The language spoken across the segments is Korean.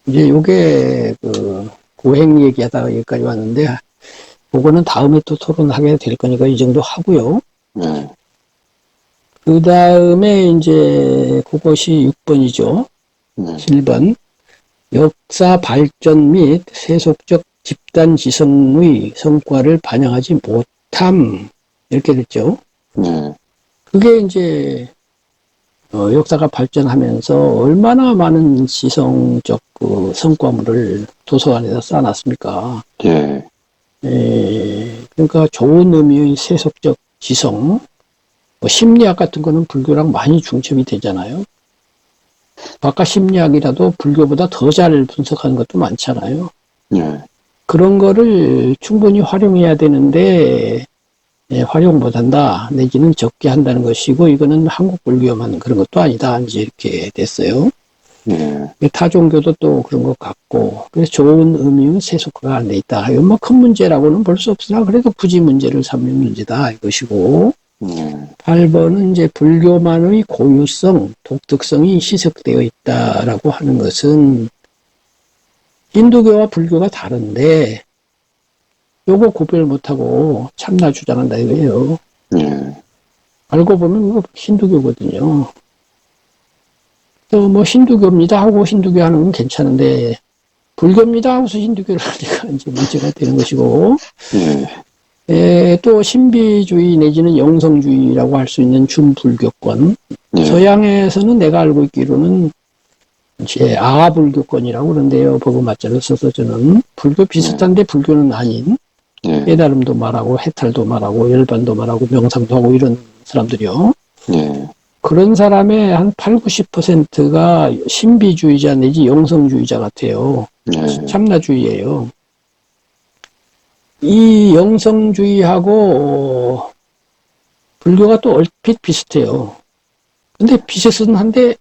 이제 요게 그 고행 얘기하다가 여기까지 왔는데, 그거는 다음에 또 토론하게 될 거니까 이 정도 하고요. 네. 그 다음에 이제 그것이 6번이죠. 네. 7번. 역사 발전 및 세속적 집단 지성의 성과를 반영하지 못함. 이렇게 됐죠. 네. 그게 이제 역사가 발전하면서 얼마나 많은 지성적 그 성과물을 도서관에서 쌓아놨습니까? 예. 그러니까 좋은 의미의 세속적 지성, 뭐 심리학 같은 거는 불교랑 많이 중첩이 되잖아요. 바깥 심리학이라도 불교보다 더 잘 분석하는 것도 많잖아요. 예. 그런 거를 충분히 활용해야 되는데 활용 못한다 내지는 적게 한다는 것이고, 이거는 한국 불교만 그런 것도 아니다 이제 이렇게 됐어요. 예. 타 종교도 또 그런 것 같고, 그래서 좋은 의미는 세속화가 안 돼 있다. 이건 뭐 큰 문제라고는 볼 수 없으나 그래도 굳이 문제를 삼는 문제다 이것이고, 예. 8번은 이제 불교만의 고유성, 독특성이 희석되어 있다라고 하는 것은 힌두교와 불교가 다른데 요거 구별 못하고 참나 주장한다 이거예요. 예. 알고 보면 이거 힌두교거든요. 또 뭐 힌두교입니다 하고 힌두교 하는 건 괜찮은데 불교입니다 하고서 힌두교를 하니까 이제 문제가 되는 것이고, 또 신비주의 내지는 영성주의라고 할 수 있는 준불교권, 예. 서양에서는 내가 알고 있기로는 이제 아불교권이라고 그러는데요. 버그마자를 써서 저는 불교 비슷한데 불교는 아닌, 예. 깨달음도 말하고 해탈도 말하고 열반도 말하고 명상도 하고 이런 사람들이요. 예. 그런 사람의 한 8, 90%가 신비주의자 내지 영성주의자 같아요. 예. 참나주의예요. 이 영성주의하고 불교가 또 얼핏 비슷해요. 근데 비슷은 한데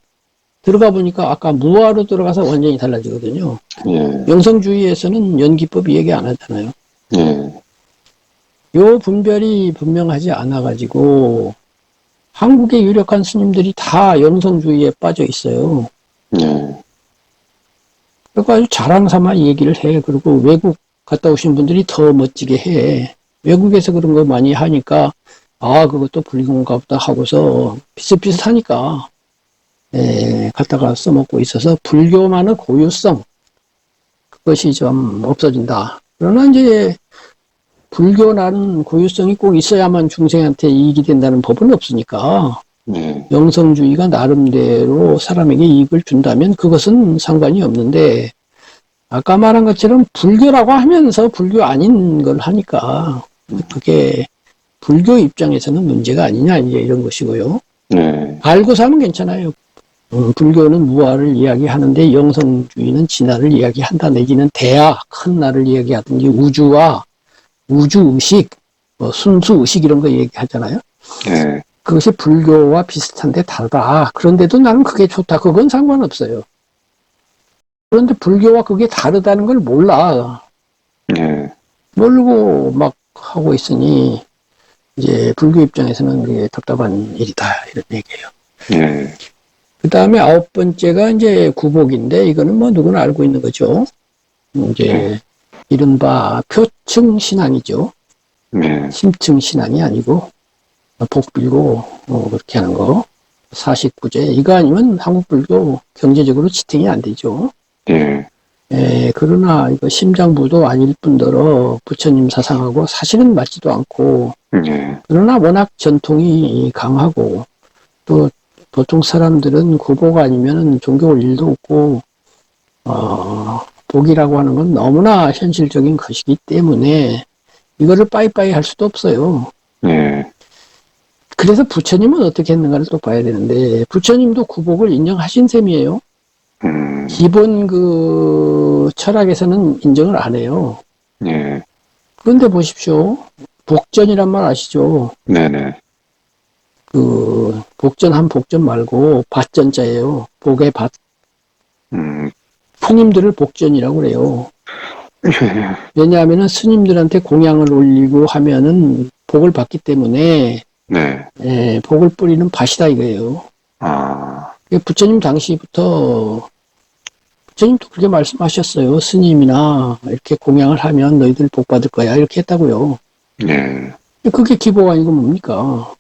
들어가 보니까 아까 무아로 들어가서 완전히 달라지거든요. 예. 영성주의에서는 연기법 얘기 안 하잖아요. 예. 요 분별이 분명하지 않아가지고 한국의 유력한 스님들이 다 영성주의에 빠져 있어요. 예. 그러니까 아주 자랑 삼아 얘기를 해. 그리고 외국 갔다 오신 분들이 더 멋지게 해. 외국에서 그런 거 많이 하니까 아 그것도 불교인가 보다 하고서 비슷비슷하니까 갖다가 써먹고 있어서 불교만의 고유성 그것이 좀 없어진다. 그러나 이제 불교라는 고유성이 꼭 있어야만 중생한테 이익이 된다는 법은 없으니까 예. 영성주의가 나름대로 사람에게 이익을 준다면 그것은 상관이 없는데, 아까 말한 것처럼 불교라고 하면서 불교 아닌 걸 하니까 그게 불교 입장에서는 문제가 아니냐 이제 이런 것이고요. 예. 알고서 하면 괜찮아요. 불교는 무아를 이야기하는데 영성주의는 진화를 이야기한다 내지는 대화, 큰 나를 이야기하든지 우주와 우주의식, 뭐 순수의식 이런 거 얘기하잖아요. 예. 그것이 불교와 비슷한데 다르다. 그런데도 나는 그게 좋다. 그건 상관없어요. 그런데 불교와 그게 다르다는 걸 몰라. 예. 모르고 막 하고 있으니 이제 불교 입장에서는 그게 답답한 일이다. 이런 얘기예요. 예. 그 다음에 9번째가 이제 구복인데 이거는 뭐 누구나 알고 있는 거죠. 이제 이른바 표층 신앙이죠. 예. 심층 신앙이 아니고 복 빌고 그렇게 하는 거. 49제 이거 아니면 한국 불교 경제적으로 지탱이 안 되죠. 예. 그러나 이거 심장부도 아닐 뿐더러 부처님 사상하고 사실은 맞지도 않고, 예. 그러나 워낙 전통이 강하고 또 보통 사람들은 구복 아니면 종교 올 일도 없고 복이라고 하는 건 너무나 현실적인 것이기 때문에 이거를 빠이빠이 할 수도 없어요. 예. 그래서 부처님은 어떻게 했는가를 또 봐야 되는데, 부처님도 구복을 인정하신 셈이에요. 기본 그 철학에서는 인정을 안 해요. 예. 그런데 보십시오. 복전이란 말 아시죠? 네네. 그 복전 한 복전 말고 밭전자예요. 복의 밭. 스님들을 복전이라고 그래요. 예. 왜냐하면 스님들한테 공양을 올리고 하면은 복을 받기 때문에 네. 복을 뿌리는 밭이다 이거예요. 아. 부처님 당시부터 부처님도 그렇게 말씀하셨어요. 스님이나 이렇게 공양을 하면 너희들 복 받을 거야. 이렇게 했다고요. 네. 그게 기복 아니고 뭡니까?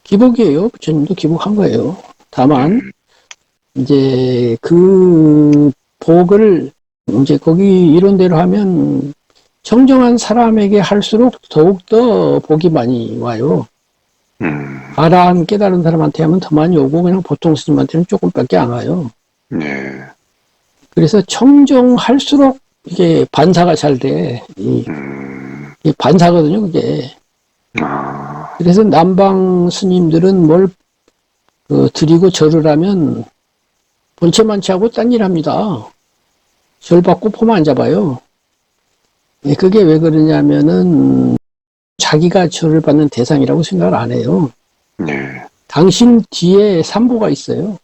기복이에요. 부처님도 기복한 거예요. 다만, 이제 그 복을 이제 거기 이론대로 하면 청정한 사람에게 할수록 더욱더 복이 많이 와요. 아라한 깨달은 사람한테 하면 더 많이 오고 그냥 보통 스님한테는 조금밖에 안 와요. 네. 그래서 청정할수록 이게 반사가 잘 돼. 이 반사거든요, 그게. 아, 그래서 남방 스님들은 뭘 드리고 절을 하면 본체만치하고 딴 일 합니다. 절 받고 폼 안 잡아요. 그게 왜 그러냐면은 자기가 절을 받는 대상이라고 생각을 안 해요. 네. 당신 뒤에 삼보가 있어요.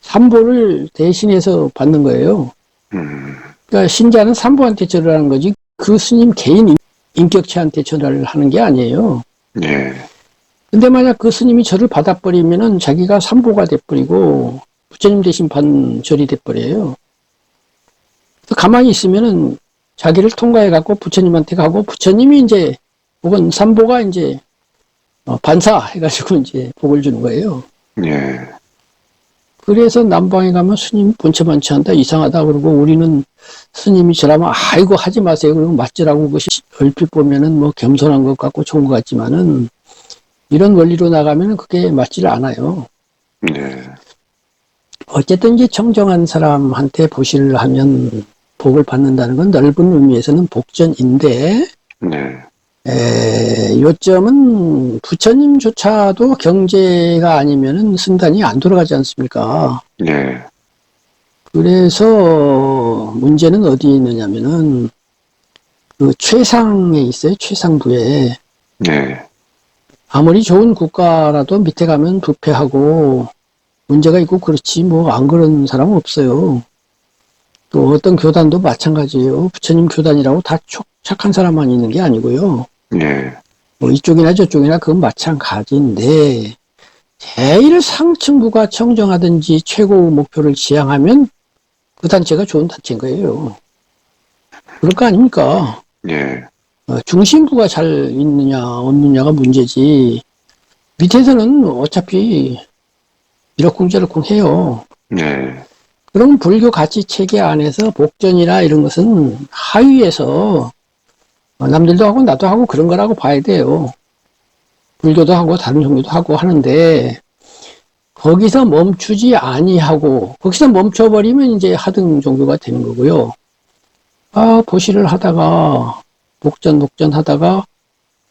삼보를 대신해서 받는 거예요. 그러니까 신자는 삼보한테 절을 하는 거지 그 스님 개인 인격체한테 절을 하는 게 아니에요. 네. 근데 만약 그 스님이 절을 받아버리면은 자기가 삼보가 돼버리고 부처님 대신 받는 절이 돼버려요. 가만히 있으면은 자기를 통과해갖고 부처님한테 가고 부처님이 이제 혹은 삼보가 이제 반사해가지고 이제 복을 주는 거예요. 네. 그래서 남방에 가면 스님 본체만치한다 이상하다 그러고 우리는 스님이 저라면 아이고 하지 마세요 그리고 맞지라고 그것이 얼핏 보면은 뭐 겸손한 것 같고 좋은 것 같지만은 이런 원리로 나가면은 그게 맞지를 않아요. 네. 어쨌든 이제 청정한 사람한테 보시를 하면 복을 받는다는 건 넓은 의미에서는 복전인데 네. 요점은 부처님조차도 경제가 아니면은 승단이 안 돌아가지 않습니까? 네. 그래서 문제는 어디에 있느냐면은 그 최상에 있어요. 최상부에. 네. 아무리 좋은 국가라도 밑에 가면 부패하고 문제가 있고 그렇지 뭐 안 그런 사람은 없어요. 또 어떤 교단도 마찬가지예요. 부처님 교단이라고 다 착한 사람만 있는 게 아니고요. 네. 뭐 이쪽이나 저쪽이나 그건 마찬가지인데 제일 상층부가 청정하든지 최고 목표를 지향하면 그 단체가 좋은 단체인 거예요. 그럴 거 아닙니까? 네. 중심부가 잘 있느냐 없느냐가 문제지 밑에서는 어차피 이러쿵저러쿵 해요. 네. 그럼 불교 가치 체계 안에서 복전이나 이런 것은 하위에서 남들도 하고 나도 하고 그런 거라고 봐야 돼요. 불교도 하고 다른 종교도 하고 하는데 거기서 멈추지 아니하고 거기서 멈춰버리면 이제 하등 종교가 되는 거고요. 보시를 하다가 복전 하다가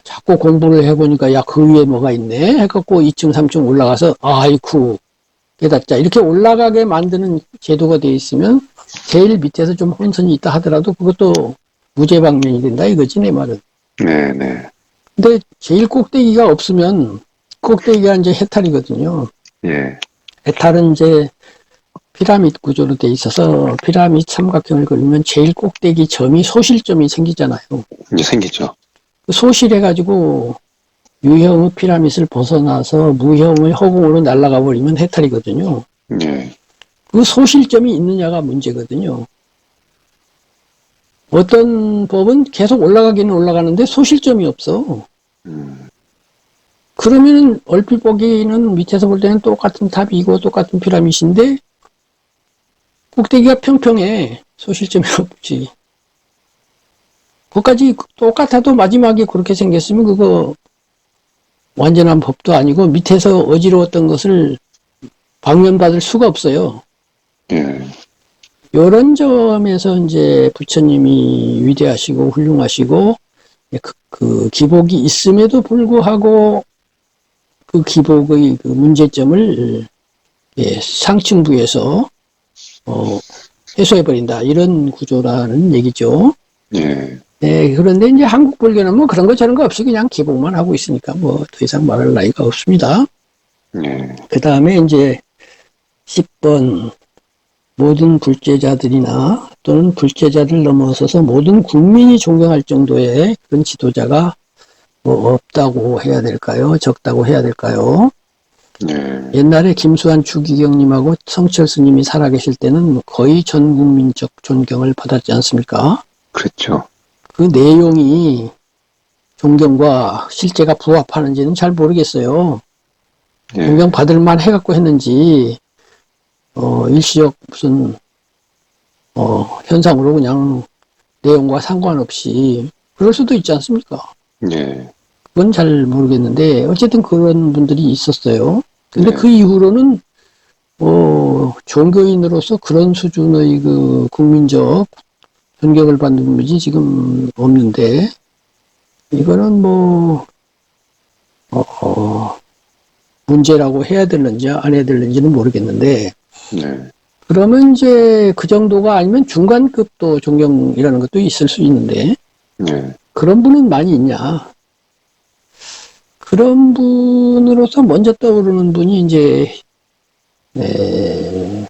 자꾸 공부를 해보니까 야 그 위에 뭐가 있네 해갖고 2층 3층 올라가서 아이쿠 깨닫자 이렇게 올라가게 만드는 제도가 돼 있으면 제일 밑에서 좀 혼선이 있다 하더라도 그것도 무죄방면이 된다 이거지 내 말은. 네. 네. 근데 제일 꼭대기가 없으면 꼭대기가 이제 해탈이거든요. 예. 해탈은 이제 피라미드 구조로 돼 있어서 피라미드 삼각형을 그리면 제일 꼭대기 점이 소실점이 생기잖아요. 이제 생기죠. 소실해가지고 유형의 피라미드를 벗어나서 무형의 허공으로 날아가 버리면 해탈이거든요. 네. 그 소실점이 있느냐가 문제거든요. 어떤 법은 계속 올라가기는 올라가는데 소실점이 없어. 그러면은 얼핏 보기는 밑에서 볼 때는 똑같은 탑이고 똑같은 피라미드인데 꼭대기가 평평해. 소실점이 없지. 그것까지 똑같아도 마지막에 그렇게 생겼으면 그거 완전한 법도 아니고 밑에서 어지러웠던 것을 방면받을 수가 없어요. 예. 이런 점에서 이제 부처님이 위대하시고 훌륭하시고 그 기복이 있음에도 불구하고 그 기복의 그 문제점을 상층부에서 해소해버린다 이런 구조라는 얘기죠. 예. 네, 그런데 이제 한국 불교는 뭐 그런 거 저런 거 없이 그냥 기복만 하고 있으니까 뭐 더 이상 말할 나위가 없습니다. 예. 그 다음에 이제 10번 모든 불제자들이나 또는 불제자를 넘어서서 모든 국민이 존경할 정도의 그런 지도자가 뭐 없다고 해야 될까요? 적다고 해야 될까요? 네. 옛날에 김수환 주기경님하고 성철 스님이 살아계실 때는 거의 전 국민적 존경을 받았지 않습니까? 그랬죠. 그 내용이 존경과 실제가 부합하는지는 잘 모르겠어요. 예. 존경받을 만 해갖고 했는지, 일시적 무슨, 현상으로 그냥 내용과 상관없이 그럴 수도 있지 않습니까? 예. 그건 잘 모르겠는데, 어쨌든 그런 분들이 있었어요. 근데 네. 그 이후로는, 종교인으로서 그런 수준의 그 국민적 존경을 받는 분이 지금 없는데, 이거는 뭐, 문제라고 해야 되는지 안 해야 되는지는 모르겠는데, 네. 그러면 이제 그 정도가 아니면 중간급도 존경이라는 것도 있을 수 있는데, 네. 그런 분은 많이 있냐? 그런 분으로서 먼저 떠오르는 분이 이제,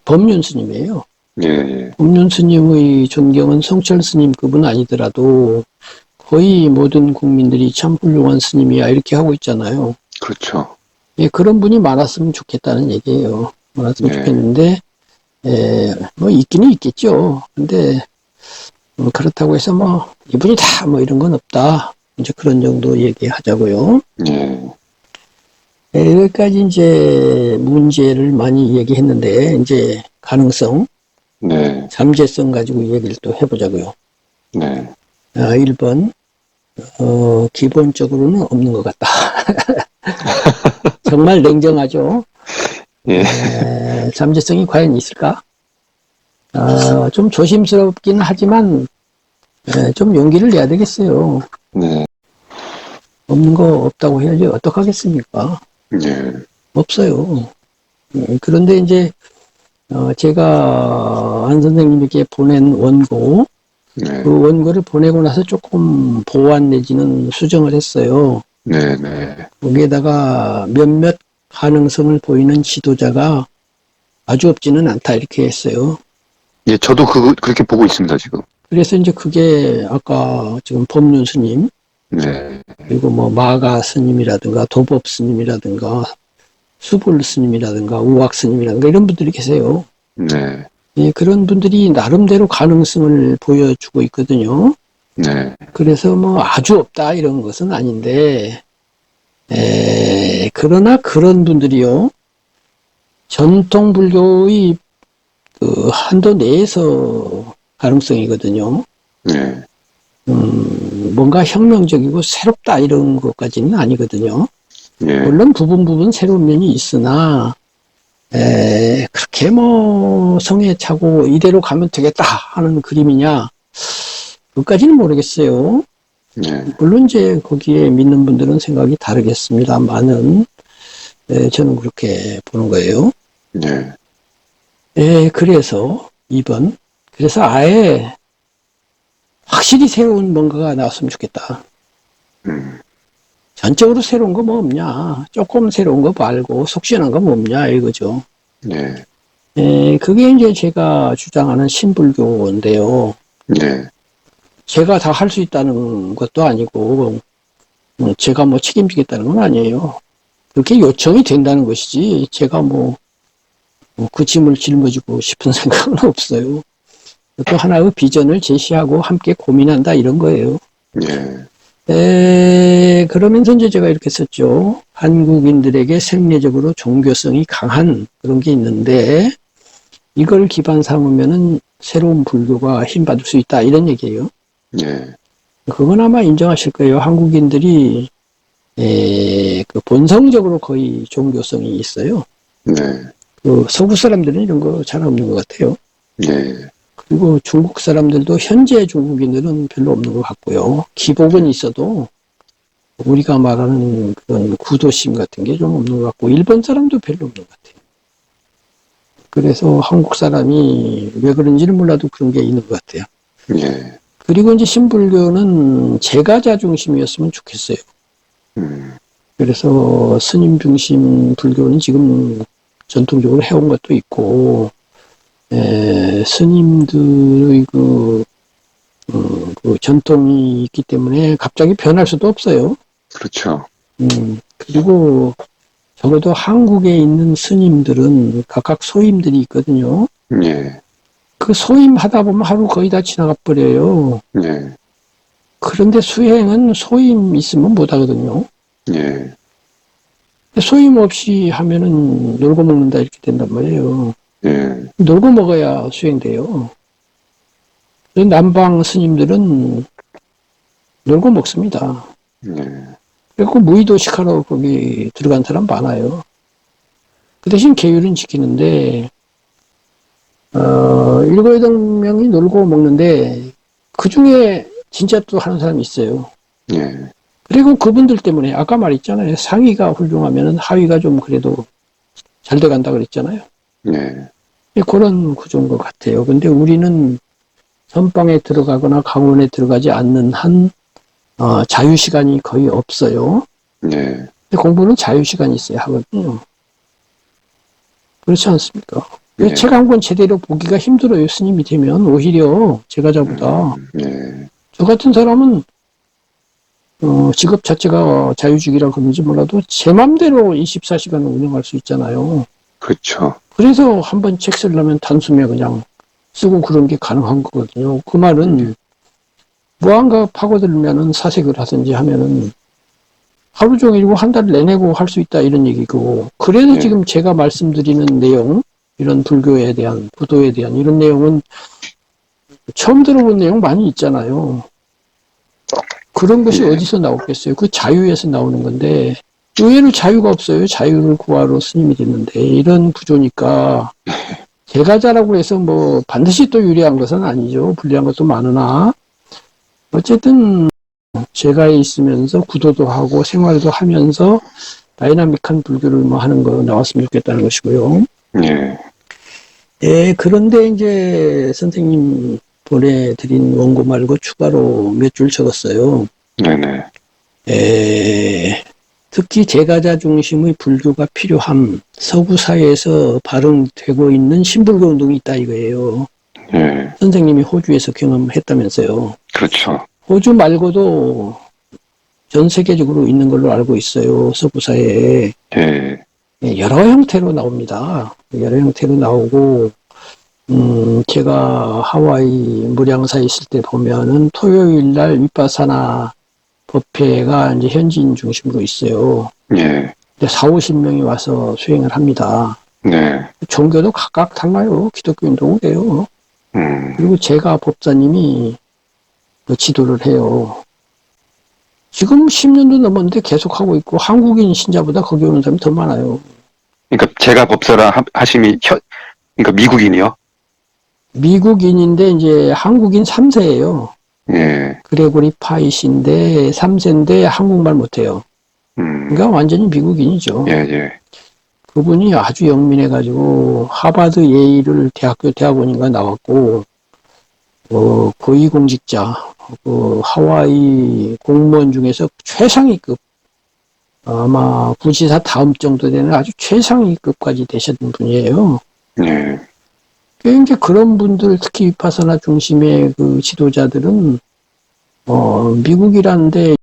법륜 스님이에요. 예. 예. 법륜 스님의 존경은 성철 스님급은 아니더라도 거의 모든 국민들이 참 훌륭한 스님이야 이렇게 하고 있잖아요. 그렇죠. 예, 그런 분이 많았으면 좋겠다는 얘기예요. 많았으면 네. 좋겠는데, 뭐 있기는 있겠죠. 근데 그렇다고 해서 뭐 이분이 다 뭐 이런 건 없다. 이제 그런 정도 얘기하자고요. 예. 여기까지 이제 문제를 많이 얘기했는데 이제 가능성, 네. 잠재성 가지고 얘기를 또 해보자고요. 네. 1번 기본적으로는 없는 것 같다. 정말 냉정하죠. 예. 잠재성이 과연 있을까? 좀 조심스럽긴 하지만 좀 용기를 내야 되겠어요. 네. 없는 거 없다고 해야지 어떡하겠습니까? 네. 없어요. 그런데 이제 제가 안 선생님에게 보낸 원고, 네. 그 원고를 보내고 나서 조금 보완 내지는 수정을 했어요. 네. 네. 거기에다가 몇몇 가능성을 보이는 지도자가 아주 없지는 않다 이렇게 했어요. 예, 저도 그렇게 보고 있습니다, 지금. 그래서 이제 그게 아까 지금 법륜 스님, 네. 그리고 뭐 마가 스님이라든가 도법 스님이라든가 수불 스님이라든가 우악 스님이라든가 이런 분들이 계세요. 네. 예, 그런 분들이 나름대로 가능성을 보여주고 있거든요. 네. 그래서 뭐 아주 없다 이런 것은 아닌데, 그러나 그런 분들이요, 전통 불교의 그 한도 내에서 가능성이거든요. 네. 뭔가 혁명적이고 새롭다 이런 것까지는 아니거든요. 예. 물론 부분 새로운 면이 있으나 그렇게 뭐 성에 차고 이대로 가면 되겠다 하는 그림이냐 그것까지는 모르겠어요. 네. 물론 이제 거기에 믿는 분들은 생각이 다르겠습니다만은 저는 그렇게 보는 거예요. 네. 그래서 2번 그래서 아예 확실히 새로운 뭔가가 나왔으면 좋겠다. 전적으로 새로운 거 뭐 없냐. 조금 새로운 거 말고 속 시원한 거 뭐 없냐 이거죠. 네. 그게 이제 제가 주장하는 신불교인데요. 네. 제가 다 할 수 있다는 것도 아니고 제가 뭐 책임지겠다는 건 아니에요. 그렇게 요청이 된다는 것이지 제가 뭐 그 짐을 짊어지고 싶은 생각은 없어요. 또 하나의 비전을 제시하고 함께 고민한다 이런 거예요. 네. 그러면서 이제 제가 이렇게 썼죠. 한국인들에게 생리적으로 종교성이 강한 그런 게 있는데 이걸 기반 삼으면은 새로운 불교가 힘받을 수 있다 이런 얘기예요. 네. 그건 아마 인정하실 거예요. 한국인들이 그 본성적으로 거의 종교성이 있어요. 네. 그 서구 사람들은 이런 거 잘 없는 것 같아요. 네. 그리고 중국 사람들도 현재 중국인들은 별로 없는 것 같고요. 기복은 있어도 우리가 말하는 그런 구도심 같은 게 좀 없는 것 같고 일본 사람도 별로 없는 것 같아요. 그래서 한국 사람이 왜 그런지는 몰라도 그런 게 있는 것 같아요. 네. 그리고 이제 신불교는 제가자 중심이었으면 좋겠어요. 그래서 스님 중심 불교는 지금 전통적으로 해온 것도 있고 스님들의 그 전통이 있기 때문에 갑자기 변할 수도 없어요. 그렇죠. 그리고 적어도 한국에 있는 스님들은 각각 소임들이 있거든요. 예, 그 소임 하다 보면 하루 거의 다 지나가 버려요. 예, 그런데 수행은 소임 있으면 못 하거든요. 예, 소임 없이 하면은 놀고 먹는다 이렇게 된단 말이에요. 예, 놀고 먹어야 수행돼요. 남방 스님들은 놀고 먹습니다. 예, 그리고 무의도식하러 거기 들어간 사람 많아요. 그 대신 계율은 지키는데, 7~8명이 놀고 먹는데, 그 중에 진짜 또 하는 사람이 있어요. 예, 그리고 그분들 때문에, 아까 말했잖아요. 상위가 훌륭하면 하위가 좀 그래도 잘 돼간다 그랬잖아요. 예, 그런 구조인 것 같아요. 근데 우리는 선방에 들어가거나 강원에 들어가지 않는 한, 자유시간이 거의 없어요. 예, 근데 공부는 자유시간이 있어야 하거든요. 그렇지 않습니까? 예. 책 한 권 제대로 보기가 힘들어요. 스님이 되면 오히려 제가자보다. 예, 저 같은 사람은 직업 자체가 자유직이라 그런지 몰라도 제 맘대로 24시간을 운영할 수 있잖아요. 그렇죠. 그래서 한번 책 쓰려면 단숨에 그냥 쓰고 그런 게 가능한 거거든요. 그 말은 무언가 파고들면은 사색을 하든지 하면은 하루 종일이고 한 달 내내고 할 수 있다 이런 얘기고, 그래서 네. 지금 제가 말씀드리는 내용, 이런 불교에 대한, 부도에 대한 이런 내용은 처음 들어본 내용 많이 있잖아요. 그런 것이 네. 어디서 나오겠어요? 그 자유에서 나오는 건데 의외로 자유가 없어요. 자유를 구하러 스님이 됐는데 이런 구조니까 제가자라고 해서 뭐 반드시 또 유리한 것은 아니죠. 불리한 것도 많으나 어쨌든 제가에 있으면서 구도도 하고 생활도 하면서 다이나믹한 불교를 뭐 하는 거 나왔으면 좋겠다는 것이고요. 예, 예, 그런데 이제 선생님 보내드린 원고 말고 추가로 몇 줄 적었어요. 네네. 특히 제가자 중심의 불교가 필요함, 서구 사회에서 발흥되고 있는 신불교 운동이 있다 이거예요. 예, 선생님이 호주에서 경험했다면서요. 그렇죠. 호주 말고도 전 세계적으로 있는 걸로 알고 있어요. 서구 사회에. 예, 여러 형태로 나옵니다. 여러 형태로 나오고, 제가 하와이 무량사에 있을 때 보면은 토요일 날 위파사나 법회가 이제 현지인 중심으로 있어요. 예, 근데 40~50명이 와서 수행을 합니다. 네. 종교도 각각 달라요. 기독교인도 그래요. 음, 그리고 제가 법사님이 그 지도를 해요. 지금 10년도 넘었는데 계속하고 있고, 한국인 신자보다 거기 오는 사람이 더 많아요. 그러니까 제가 법사라 하심이 그러니까 미국인이요? 미국인인데 이제 한국인 3세예요. 예, 그레고리 파이신데 3세인데 한국말 못해요. 그러니까 완전히 미국인이죠. 예, 예, 그분이 아주 영민해가지고 하버드 예일을 대학원인가 나왔고, 고위공직자, 하와이 공무원 중에서 최상위급, 아마 부지사 다음 정도 되는 아주 최상위급까지 되셨던 분이에요. 예, 이제 그런 분들, 특히 위파사나 중심의 그 지도자들은, 미국이라는데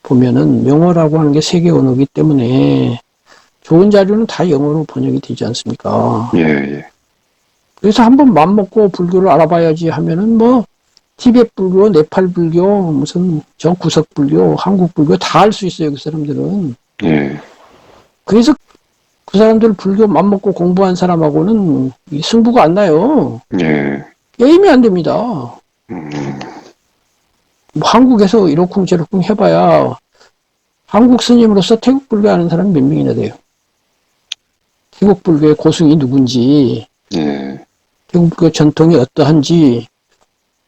보면은 영어라고 하는 게 세계 언어이기 때문에 좋은 자료는 다 영어로 번역이 되지 않습니까? 예, 예, 그래서 한번 맘먹고 불교를 알아봐야지 하면은 뭐, 티베트 불교, 네팔 불교, 무슨 저 구석 불교, 한국 불교 다 알 수 있어요, 그 사람들은. 예, 그래서 그 사람들 불교 맘먹고 공부한 사람하고는 승부가 안 나요. 예, 게임이 안 됩니다. 뭐 한국에서 이러쿵저러쿵 해봐야 한국 스님으로서 태국 불교 아는 사람이 몇 명이나 돼요. 태국 불교의 고승이 누군지, 예, 태국 불교 전통이 어떠한지,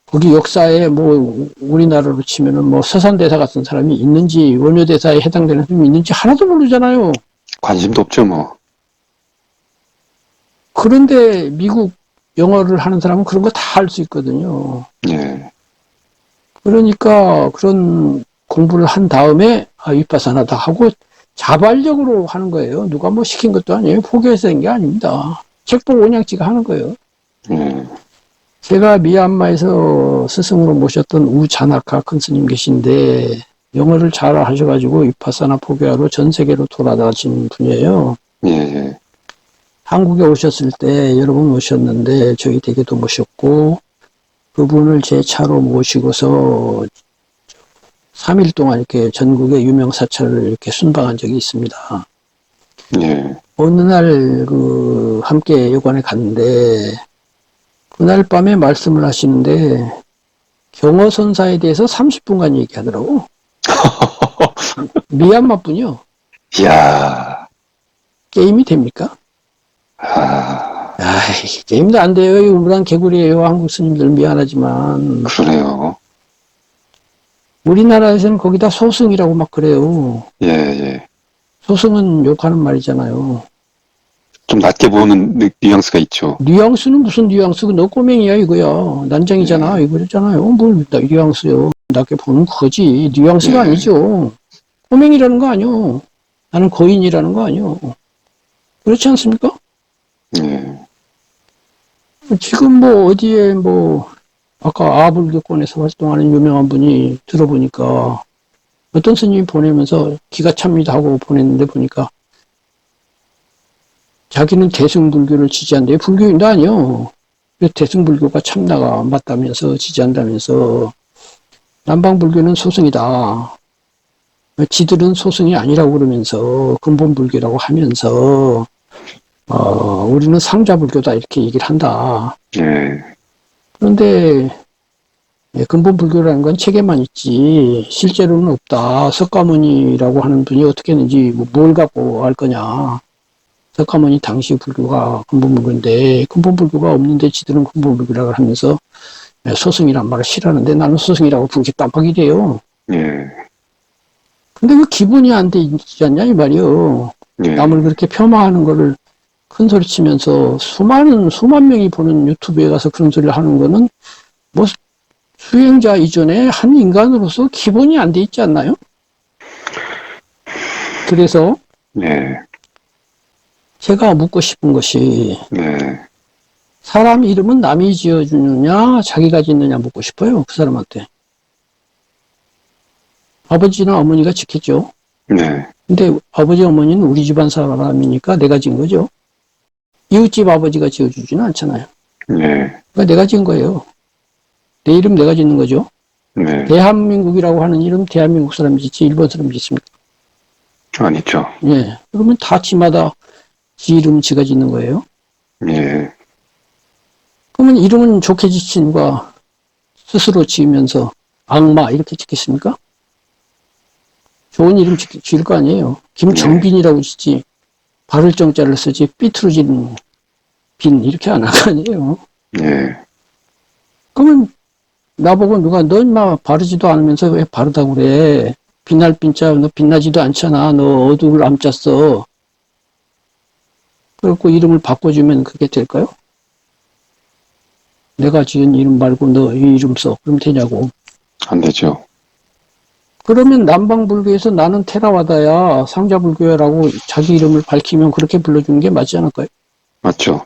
거기 역사에 뭐 우리나라로 치면은 뭐 서산대사 같은 사람이 있는지, 원효대사에 해당되는 사람이 있는지 하나도 모르잖아요. 관심도 없죠, 뭐. 그런데 미국 영어를 하는 사람은 그런 거 다 알 수 있거든요. 예, 그러니까 그런 공부를 한 다음에 위파사나다 하고 자발적으로 하는 거예요. 누가 뭐 시킨 것도 아니에요. 포기해서 된 게 아닙니다. 책 보고 그냥 지가 하는 거예요. 예, 제가 미얀마에서 스승으로 모셨던 우자나카 큰 스님 계신데 영어를 잘 하셔가지고 위파사나 포교하러 전 세계로 돌아다니신 분이에요. 예, 예. 한국에 오셨을 때 여러 분 오셨는데 저희 댁에도 모셨고 그분을 제 차로 모시고서 3일 동안 이렇게 전국의 유명 사찰을 이렇게 순방한 적이 있습니다. 예. 어느 날 함께 여관에 갔는데 그날 밤에 말씀을 하시는데 경어선사에 대해서 30분간 얘기하더라고. 미얀마뿐이요. 이야, 게임이 됩니까? 아, 아이, 게임도 안 돼요. 우물안 개구리예요. 한국 스님들 미안하지만. 그러네요. 우리나라에서는 거기다 소승이라고 막 그래요. 예, 예. 소승은 욕하는 말이잖아요. 좀 낮게 보는 뉘앙스가 있죠. 뉘앙스는 무슨 뉘앙스? 너 꼬맹이야 이거야. 난장이잖아. 이거잖아요. 뭘 뉘앙스요. 낮게 보는 거지. 뉘앙스가 예. 아니죠. 꼬맹이라는 거 아니요. 나는 거인이라는 거 아니요. 그렇지 않습니까? 예. 지금 어디에 아까 아불교권에서 활동하는 유명한 분이 들어보니까 어떤 스님이 보내면서 기가 찹니다 하고 보냈는데 보니까 자기는 대승불교를 지지한대요. 불교인도 아니요. 대승불교가 참나가 맞다면서 지지한다면서 남방불교는 소승이다. 지들은 소승이 아니라고 그러면서 근본불교라고 하면서 우리는 상자불교다 이렇게 얘기를 한다. 예. 그런데 근본불교라는 건 책에만 있지 실제로는 없다. 석가모니라고 하는 분이 어떻게 했는지 뭘 갖고 알 거냐. 석가모니 당시 불교가 근본불교인데 근본불교가 없는데 지들은 근본불교라고 하면서 소승이란 말을 싫어하는데 나는 소승이라고 부르기 깜빡이 돼요. 예. 근데 그 기본이 안 돼 있지 않냐 이 말이요. 예. 남을 그렇게 폄하하는 거를 큰 소리 치면서 수만 명이 보는 유튜브에 가서 그런 소리를 하는 거는 수행자 이전에 한 인간으로서 기본이 안 돼 있지 않나요? 그래서 예. 제가 묻고 싶은 것이 네. 사람 이름은 남이 지어주느냐 자기가 짓느냐 묻고 싶어요. 그 사람한테. 아버지나 어머니가 짓겠죠. 네. 근데 아버지 어머니는 우리 집안 사람이니까 내가 지은 거죠. 이웃집 아버지가 지어주지는 않잖아요. 네. 그러니까 내가 지은 거예요. 내 이름 내가 짓는 거죠. 네. 대한민국이라고 하는 이름 대한민국 사람이 짓지 일본 사람이 짓습니까? 아니죠. 예. 그러면 다 지마다 지 이름 지가 짓는 거예요. 예. 그러면 이름은 좋게 지친 거 스스로 지으면서 악마 이렇게 짓겠습니까? 좋은 이름 지을 거 아니에요. 김정빈이라고 짓지. 바를 정자를 쓰지 삐뚤어진 빈 이렇게 안 할 거 아니에요. 예. 그러면 나보고 누가 너 인마 바르지도 않으면서 왜 바르다고 그래. 빛날 빈자 너 빛나지도 않잖아. 너 어두울 암자 써. 그래갖고 이름을 바꿔주면 그게 될까요? 내가 지은 이름 말고 너 이 이름 써. 그럼 되냐고. 안 되죠. 그러면 남방불교에서 나는 테라와다야 상자불교야라고 자기 이름을 밝히면 그렇게 불러주는 게 맞지 않을까요? 맞죠.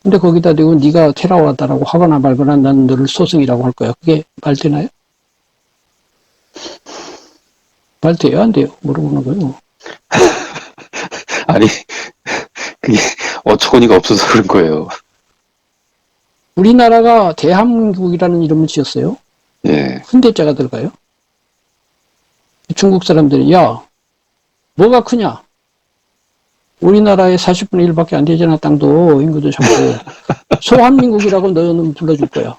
근데 거기다 대고 네가 테라와다라고 하거나 말거나 나는 너를 소승이라고 할 거야. 그게 말 되나요? 말 돼요? 안 돼요? 물어보는 거예요. 아니, 그게 어처구니가 없어서 그런 거예요. 우리나라가 대한민국이라는 이름을 지었어요. 예. 흔대자가 들어가요. 중국 사람들이 야 뭐가 크냐? 우리나라의 40분의 1밖에 안 되잖아. 땅도 인구도 작고 소한민국이라고 너는 불러줄 거야.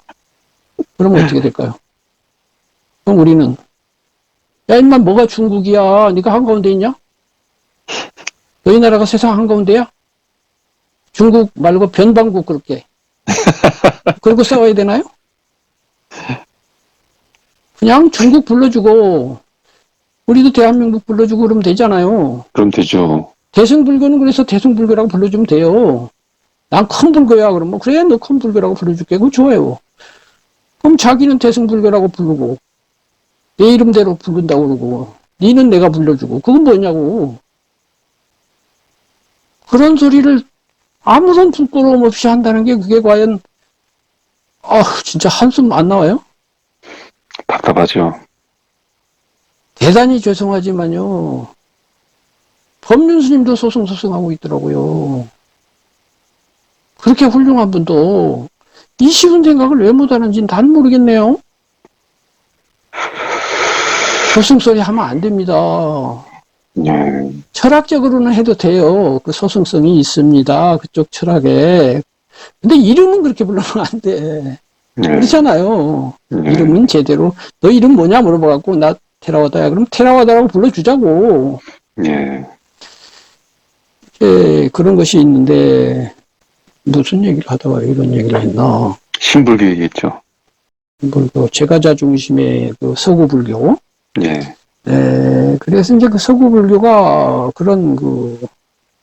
그러면 어떻게 될까요? 그럼 우리는 야 인마 뭐가 중국이야? 네가 한가운데 있냐? 너희 나라가 세상 한가운데야? 중국 말고 변방국 그렇게 그러고 싸워야 되나요? 그냥 중국 불러주고 우리도 대한민국 불러주고 그러면 되잖아요. 그럼 되죠. 대승불교는 그래서 대승불교라고 불러주면 돼요. 난 큰 불교야. 그러면 그래 너 큰 불교라고 불러줄게. 그거 좋아요. 그럼 자기는 대승불교라고 부르고 내 이름대로 부른다고 그러고 니는 내가 불러주고 그건 뭐냐고. 그런 소리를 아무런 부끄러움 없이 한다는 게 그게 과연 진짜 한숨 안 나와요? 답답하죠. 대단히 죄송하지만요. 법륜 스님도 소승소승하고 있더라고요. 그렇게 훌륭한 분도 이 쉬운 생각을 왜 못하는지 난 모르겠네요. 소승소리 하면 안 됩니다. 네. 철학적으로는 해도 돼요. 그 소승성이 있습니다. 그쪽 철학에. 근데 이름은 그렇게 불러면 안 돼. 네. 그렇잖아요. 네. 이름은 제대로 너 이름 뭐냐 물어봐갖고 나 테라와다야. 그럼 테라와다라고 불러주자고. 네. 그런 것이 있는데 무슨 얘기를 하다가 이런 얘기를 했나. 신불교 얘기했죠. 불교, 제가자 중심의 그 서구불교. 네. 그래서 이제 그 서구불교가 그런 그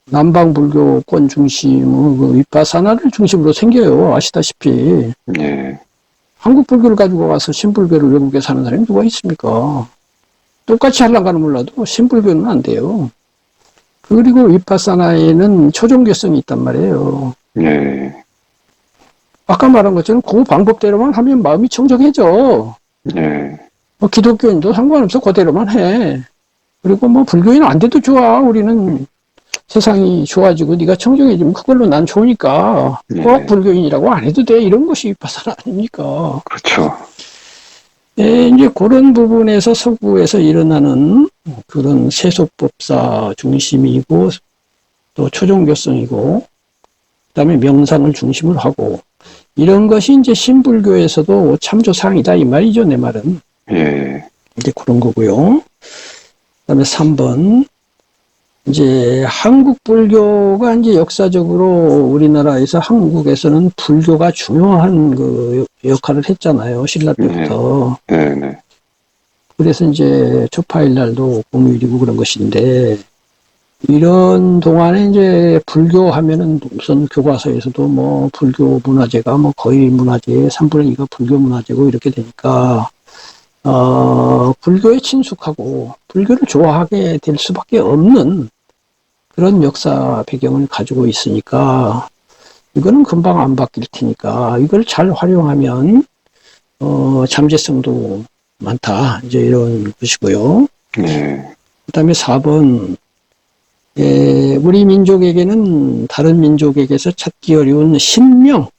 남방불교권 중심, 그 윗바사나를 중심으로 생겨요. 아시다시피. 네. 한국 불교를 가지고 와서 신불교를 외국에 사는 사람이 누가 있습니까? 똑같이 하려가는 몰라도 신불교는 안 돼요. 그리고 윗바사나에는 초종교성이 있단 말이에요. 네. 아까 말한 것처럼 그 방법대로만 하면 마음이 청정해져. 네. 뭐 기독교인도 상관없어. 그대로만 해. 그리고 뭐 불교인 안 돼도 좋아. 우리는 세상이 좋아지고 네가 청정해지면 그걸로 난 좋으니까 꼭 네. 불교인이라고 안 해도 돼. 이런 것이 윗바사나 아닙니까? 그렇죠. 이제 그런 부분에서 서구에서 일어나는 그런 세속법사 중심이고 또 초종교성이고 그다음에 명상을 중심으로 하고 이런 것이 이제 신불교에서도 참조사항이다 이 말이죠. 내 말은. 예. 이제 그런 거고요. 그다음에 3번 이제 한국 불교가 이제 역사적으로 우리나라에서 한국에서는 불교가 중요한 그 역할을 했잖아요. 신라 때부터. 네. 네. 그래서 이제 초파일 날도 공휴일이고 그런 것인데 이런 동안에 이제 불교 하면은 우선 교과서에서도 뭐 불교 문화재가 뭐 거의 문화재의 3분의 2가 불교 문화재고 이렇게 되니까 불교에 친숙하고 불교를 좋아하게 될 수밖에 없는 그런 역사 배경을 가지고 있으니까 이거는 금방 안 바뀔 테니까 이걸 잘 활용하면 잠재성도 많다 이제 이런 것이고요. 네. 그다음에 4번 우리 민족에게는 다른 민족에게서 찾기 어려운 신명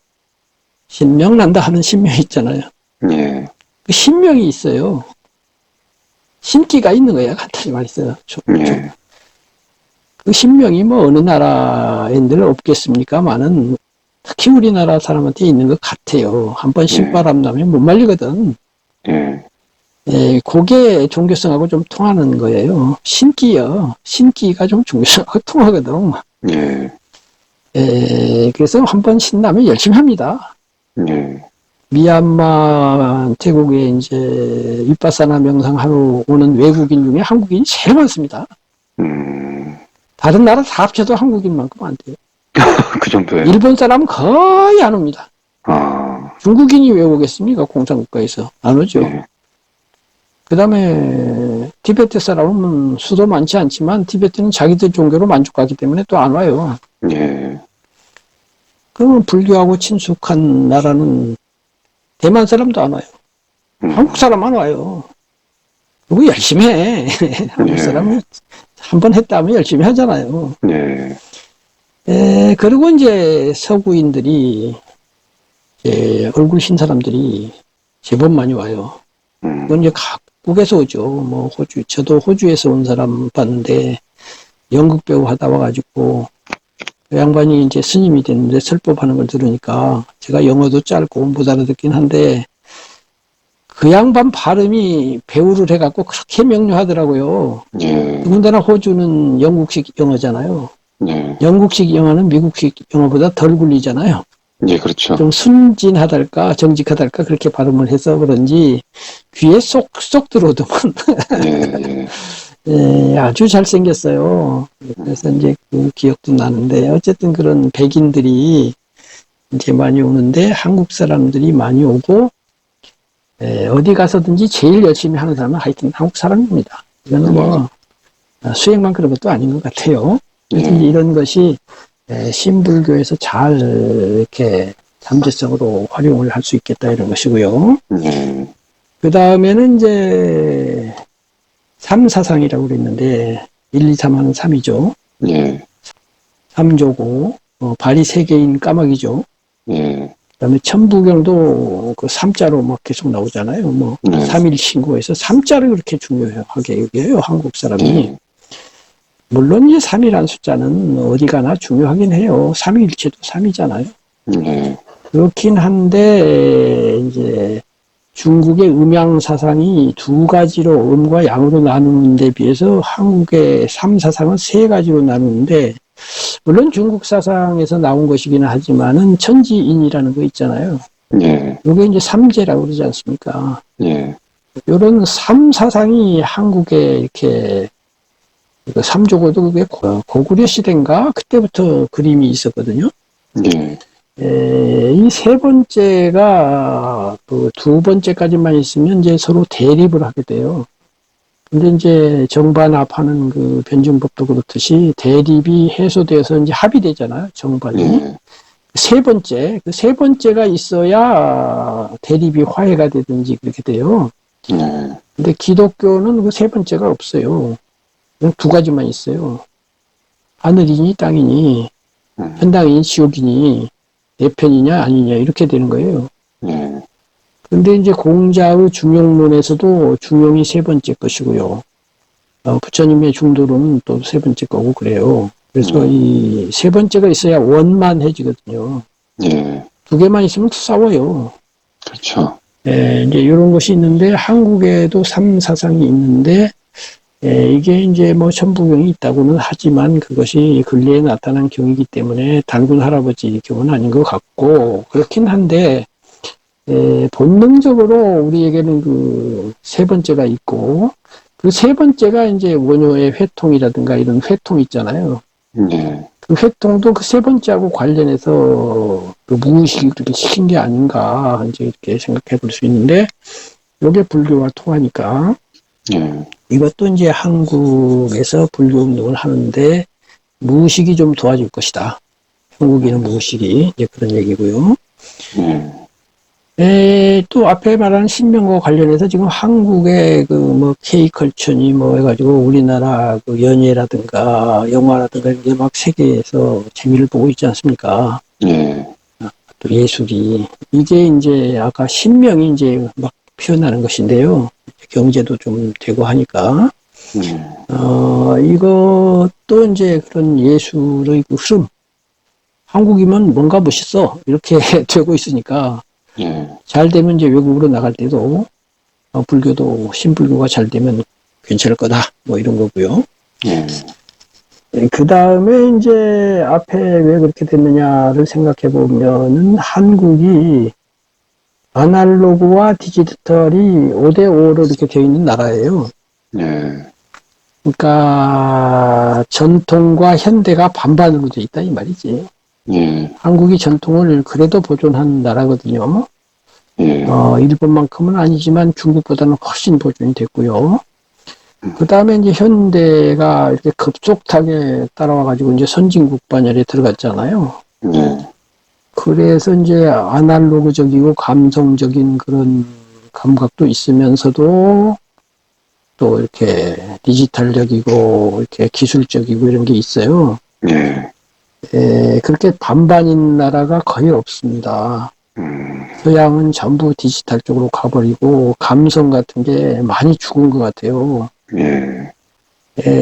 난다 하는 신명 있잖아요. 네. 그 신명이 있어요. 신기가 있는 거야. 간단히 말해서. 네. 그 신명이 뭐 어느 나라인들 없겠습니까만은 특히 우리나라 사람한테 있는 것 같아요. 한번 신바람 나면 못 말리거든. 네. 그게 종교성하고 좀 통하는 거예요. 신기요. 신기가 좀 종교성하고 통하거든. 네. 그래서 한번 신나면 열심히 합니다. 네. 미얀마, 태국에 이제 윗바사나 명상하러 오는 외국인 중에 한국인이 제일 많습니다. 다른 나라 다 합쳐도 한국인만큼 안 돼요. 그 정도예요. 일본 사람은 거의 안 옵니다. 아. 중국인이 왜 오겠습니까? 공산국가에서. 안 오죠. 네. 그 다음에 티베트 사람은 수도 많지 않지만 티베트는 자기들 종교로 만족하기 때문에 또 안 와요. 네. 그러면 불교하고 친숙한 나라는 대만 사람도 안 와요. 한국 사람만 와요. 그리고 열심히 해. 한국 사람은 한 번 했다 하면 열심히 하잖아요. 네. 그리고 이제 서구인들이 얼굴 신 사람들이 제법 많이 와요. 그건 이제 각국에서 오죠. 뭐 호주, 저도 호주에서 온 사람 봤는데 연극 배우 하다 와가지고 그 양반이 이제 스님이 됐는데 설법하는 걸 들으니까 제가 영어도 짧고 못 알아듣긴 한데 그 양반 발음이 배우를 해갖고 그렇게 명료하더라고요. 네. 더군다나 호주는 영국식 영어잖아요. 네. 영국식 영어는 미국식 영어보다 덜 굴리잖아요. 네, 그렇죠. 좀 순진하달까 정직하달까 그렇게 발음을 해서 그런지 귀에 쏙쏙 들어오더만. 네. 네. 아주 잘생겼어요. 그래서 이제 그 기억도 나는데 어쨌든 그런 백인들이 이제 많이 오는데 한국 사람들이 많이 오고 어디 가서든지 제일 열심히 하는 사람은 하여튼 한국 사람입니다. 이거는 뭐 수행만 그런 것도 아닌 것 같아요. 그래서 이제 이런 것이 신불교에서 잘 이렇게 잠재성으로 활용을 할 수 있겠다 이런 것이고요. 그 다음에는 이제 삼사상이라고 그랬는데 1, 2, 3 하는 3이죠. 예, 3조고, 발이 3개인 까마귀죠. 예, 그다음에 천부경도 그 3자로 막 계속 나오잖아요. 뭐, 네. 3일 신고해서 3자를 그렇게 중요하게 여겨요, 한국 사람이. 예, 물론 이 3이라는 숫자는 어디 가나 중요하긴 해요. 삼위일체도 3이잖아요. 예, 그렇긴 한데, 이제, 중국의 음양 사상이 두 가지로 음과 양으로 나누는 데 비해서 한국의 삼사상은 세 가지로 나누는데, 물론 중국 사상에서 나온 것이기는 하지만은 천지인이라는 거 있잖아요. 예, 이게 이제 삼재라고 그러지 않습니까? 예, 이런 삼사상이 한국에 이렇게 삼조고도 그게 고구려 시대인가 그때부터 그림이 있었거든요. 예, 이 세 번째가 그 두 번째까지만 있으면 이제 서로 대립을 하게 돼요. 근데 이제 정반합하는 그 변증법도 그렇듯이 대립이 해소돼서 이제 합의되잖아요. 정반이. 예, 세 번째, 그 세 번째가 있어야 대립이 화해가 되든지 그렇게 돼요. 예, 근데 기독교는 그 세 번째가 없어요. 그냥 두 가지만 있어요. 하늘이니 땅이니, 천당이니 지옥이니, 내 편이냐 아니냐 이렇게 되는 거예요. 예, 근데 이제 공자의 중용론에서도 중용이 세 번째 것이고요. 부처님의 중도론은 또 세 번째 거고 그래요. 그래서 이 세 번째가 있어야 원만해지거든요. 예, 두 개만 있으면 싸워요. 그렇죠. 이제 이런 것이 있는데 한국에도 삼사상이 있는데 이게 이제 뭐 천부경이 있다고는 하지만 그것이 근래에 나타난 경이기 때문에 단군 할아버지 경우는 아닌 것 같고 그렇긴 한데 본능적으로 우리에게는 그 세 번째가 있고 그 세 번째가 이제 원효의 회통이라든가 이런 회통 있잖아요. 예, 그 회통도 그 세 번째하고 관련해서 그 무의식이 그렇게 시킨 게 아닌가 이제 이렇게 생각해 볼 수 있는데 이게 불교와 통하니까 예, 이것도 이제 한국에서 불교 운동을 하는데 무의식이 좀 도와줄 것이다. 한국인은 무의식이 이제 그런 얘기고요. 또 앞에 말한 신명과 관련해서 지금 한국의 그 뭐 K컬처니 뭐 해가지고 우리나라 그 연예라든가 영화라든가 이게 막 세계에서 재미를 보고 있지 않습니까? 예, 또 예술이 이게 이제 아까 신명이 이제 막 피어나는 것인데요. 경제도 좀 되고 하니까 이것도 이제 그런 예술의 그 흐름. 한국이면 뭔가 멋있어 이렇게 되고 있으니까. 예, 잘 되면 이제 외국으로 나갈 때도 불교도 신불교가 잘 되면 괜찮을 거다 뭐 이런 거고요. 예, 그 다음에 이제 앞에 왜 그렇게 됐느냐를 생각해 보면은 한국이 아날로그와 디지털이 5대5로 이렇게 되어 있는 나라예요. 예, 그러니까 전통과 현대가 반반으로 되어 있다 이 말이지. 예, 한국이 전통을 그래도 보존한 나라거든요. 예, 일본만큼은 아니지만 중국보다는 훨씬 보존이 됐고요. 그 다음에 이제 현대가 이렇게 급속하게 따라와가지고 이제 선진국 반열에 들어갔잖아요. 예, 그래서 이제 아날로그적이고 감성적인 그런 감각도 있으면서도 또 이렇게 디지털적이고 이렇게 기술적이고 이런 게 있어요. 예, 그렇게 반반인 나라가 거의 없습니다. 서양은 전부 디지털 쪽으로 가버리고 감성 같은 게 많이 죽은 것 같아요. 예,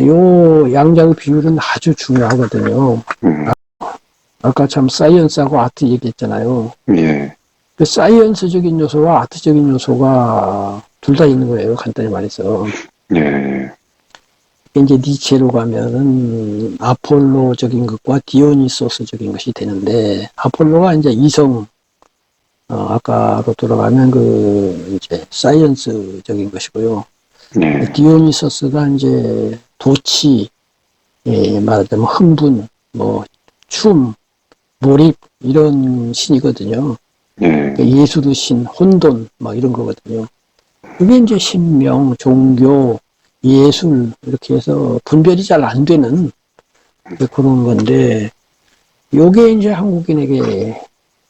요 양자의 비율은 아주 중요하거든요. 아까 참 사이언스하고 아트 얘기했잖아요. 예, 그 사이언스적인 요소와 아트적인 요소가 둘 다 있는 거예요. 간단히 말해서. 예, 이제 니체로 가면은 아폴로적인 것과 디오니소스적인 것이 되는데 아폴로가 이제 이성 아까로 돌아가면 그 이제 사이언스적인 것이고요. 예, 디오니소스가 이제 도치, 말하자면 흥분, 뭐 춤, 몰입 이런 신이거든요. 예, 예술의 신, 혼돈 막 이런 거거든요. 그게 이제 신명, 종교, 예술 이렇게 해서 분별이 잘 안 되는 그런 건데 요게 이제 한국인에게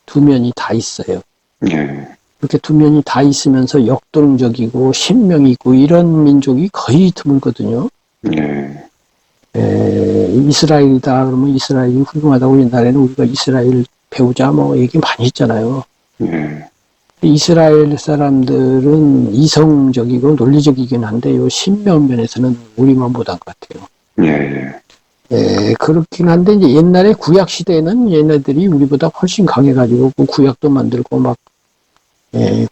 두 면이 다 있어요. 예, 이렇게 두 면이 다 있으면서 역동적이고 신명이 있고 이런 민족이 거의 드물거든요. 예, 이스라엘이다 그러면 이스라엘이 훌륭하다고 옛날에는 우리가 이스라엘 배우자 뭐 얘기 많이 했잖아요. 예. 이스라엘 사람들은 이성적이고 논리적이긴 한데 요 신명 면에서는 우리만 못한 것 같아요. 예. 그렇긴 한데 이제 옛날에 구약 시대에는 얘네들이 우리보다 훨씬 강해가지고 그 구약도 만들고 막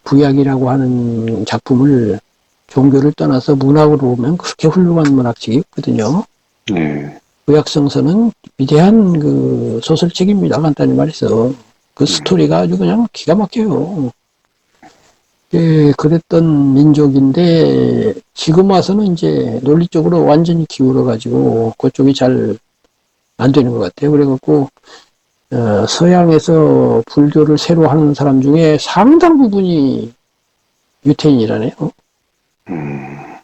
구약이라고 하는 작품을 종교를 떠나서 문학으로 보면 그렇게 훌륭한 문학책이 없거든요. 예. 구약성서는 위대한 그 소설책입니다. 간단히 말해서 그 스토리가 아주 그냥 기가 막혀요. 그랬던 민족인데 지금 와서는 이제 논리적으로 완전히 기울어가지고 그쪽이 잘 안 되는 것 같아요. 그래갖고 서양에서 불교를 새로 하는 사람 중에 상당 부분이 유태인이라네요.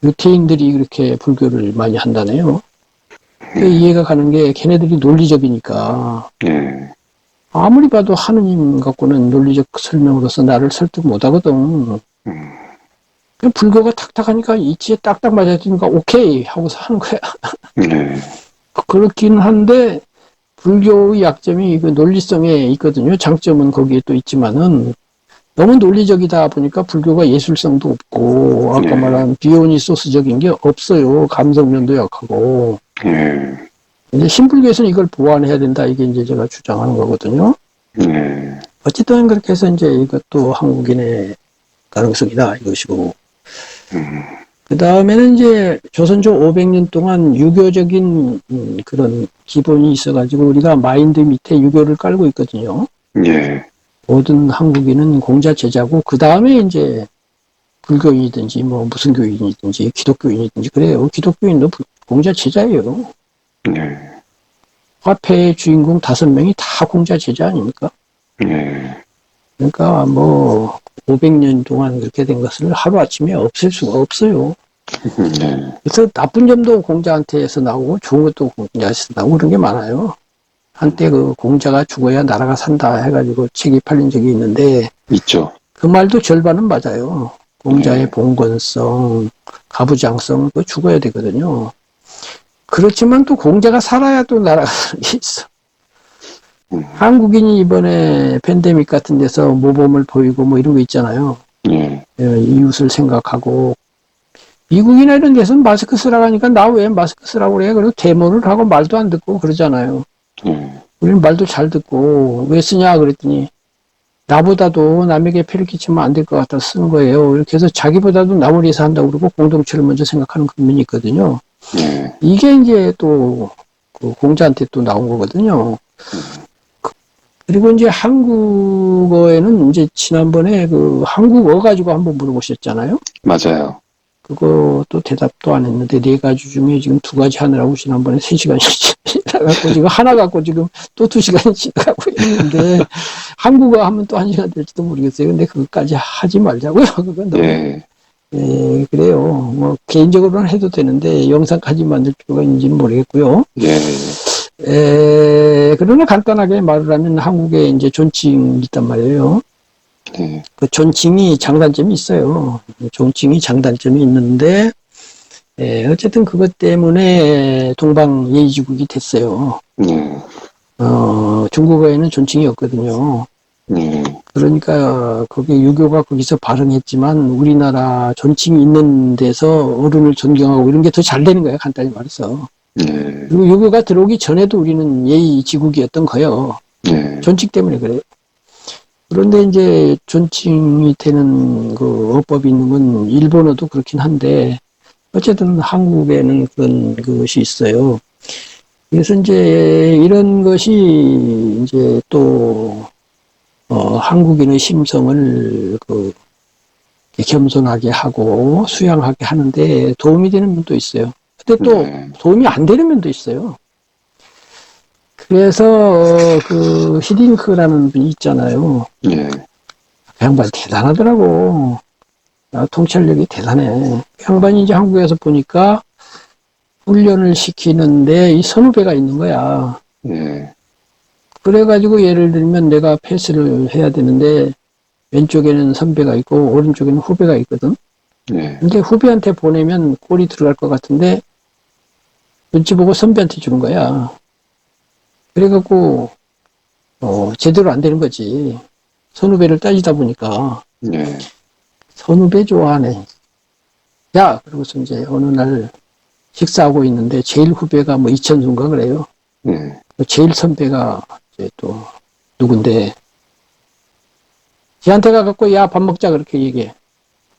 유태인들이 그렇게 불교를 많이 한다네요. 이해가 가는 게 걔네들이 논리적이니까 예. 아무리 봐도 하느님 갖고는 논리적 설명으로서 나를 설득 못하거든. 그냥 불교가 탁탁하니까 이치에 딱딱 맞아주니까 오케이 하고서 하는 거야. 예. 그렇긴 한데 불교의 약점이 그 논리성에 있거든요. 장점은 거기에 또 있지만은 너무 논리적이다 보니까 불교가 예술성도 없고 아까 말한 디오니소스적인 게 없어요. 감성면도 약하고. 예. 이제 신불교에서는 이걸 보완해야 된다. 이게 이제 제가 주장하는 거거든요. 예. 어쨌든 그렇게 해서 이제 이것도 한국인의 가능성이다. 이것이고. 그 다음에는 이제 조선조 500년 동안 유교적인 그런 기본이 있어가지고 우리가 마인드 밑에 유교를 깔고 있거든요. 예. 모든 한국인은 공자 제자고 그 다음에 이제 불교인이든지 뭐 무슨 교인이든지 기독교인이든지 그래요. 기독교인도 공자 제자예요. 예. 화폐의 주인공 5명이 다 공자 제자 아닙니까? 예. 그러니까 뭐 500년 동안 그렇게 된 것을 하루아침에 없앨 수가 없어요. 예. 그래서 나쁜 점도 공자한테서 나오고 좋은 것도 공자에서 나오고 그런 게 많아요. 한때 그 공자가 죽어야 나라가 산다 해가지고 책이 팔린 적이 있는데 있죠. 그 말도 절반은 맞아요. 공자의 봉건성, 가부장성, 그거 죽어야 되거든요. 그렇지만 또 공자가 살아야 또 나라가 사는 게 있어. 한국인이 이번에 팬데믹 같은 데서 모범을 보이고 뭐 이런 거 있잖아요. 예. 이웃을 생각하고. 미국이나 이런 데서는 마스크 쓰라고 하니까 나 왜 마스크 쓰라고 그래? 그리고 데모를 하고 말도 안 듣고 그러잖아요. 예. 우리는 말도 잘 듣고 왜 쓰냐 그랬더니 나보다도 남에게 폐를 끼치면 안 될 것 같아서 쓰는 거예요. 이렇게 해서 자기보다도 남을 위해서 한다고 그러고 공동체를 먼저 생각하는 그런 면이 있거든요. 예. 이게 이제 또 그 공자한테 또 나온 거거든요. 그리고 이제 한국어에는 이제 지난번에 그 한국어 가지고 한번 물어보셨잖아요. 맞아요. 그것도 대답도 안 했는데 4가지 중에 지금 2가지 하느라고 지난번에 3시간이 지나가고 지금 하나 갖고 지금 또 2시간이 지나가고 있는데 한국어 하면 또 1시간 될지도 모르겠어요. 근데 그것까지 하지 말자고요. 그건 너무 예. 그래요. 뭐 개인적으로는 해도 되는데 영상까지 만들 필요가 있는지는 모르겠고요. 예. 그러나 간단하게 말을 하면 한국에 이제 존칭이 있단 말이에요. 예. 그 존칭이 장단점이 있어요. 존칭이 장단점이 있는데, 어쨌든 그것 때문에 동방 예의지국이 됐어요. 예. 중국어에는 존칭이 없거든요. 예. 그러니까 거기 유교가 거기서 발흥했지만 우리나라 존칭이 있는 데서 어른을 존경하고 이런 게 더 잘 되는 거예요. 간단히 말해서. 예. 그리고 유교가 들어오기 전에도 우리는 예의지국이었던 거예요. 예. 존칭 때문에 그래요. 그런데 이제 존칭이 되는 그 어법이 있는 건 일본어도 그렇긴 한데 어쨌든 한국에는 그런 것이 있어요. 그래서 이제 이런 것이 이제 또 한국인의 심성을 그 겸손하게 하고 수양하게 하는데 도움이 되는 면도 있어요. 근데 또 도움이 안 되는 면도 있어요. 그래서 그 히딩크라는 분이 있잖아요. 예. 그 양반 대단하더라고. 통찰력이 대단해. 그 양반이 이제 한국에서 보니까 훈련을 시키는데 이 선후배가 있는 거야. 예. 그래가지고 예를 들면 내가 패스를 해야 되는데 왼쪽에는 선배가 있고 오른쪽에는 후배가 있거든. 예. 근데 후배한테 보내면 골이 들어갈 것 같은데 눈치 보고 선배한테 주는 거야. 그래갖고, 제대로 안 되는 거지. 선후배를 따지다 보니까, 예. 선후배 좋아하네. 야! 그러고서 이제 어느 날 식사하고 있는데, 제일 후배가 뭐 이천수인가 그래요. 예. 제일 선배가 이제 또 누군데, 걔한테 가갖고, 야, 밥 먹자, 그렇게 얘기해.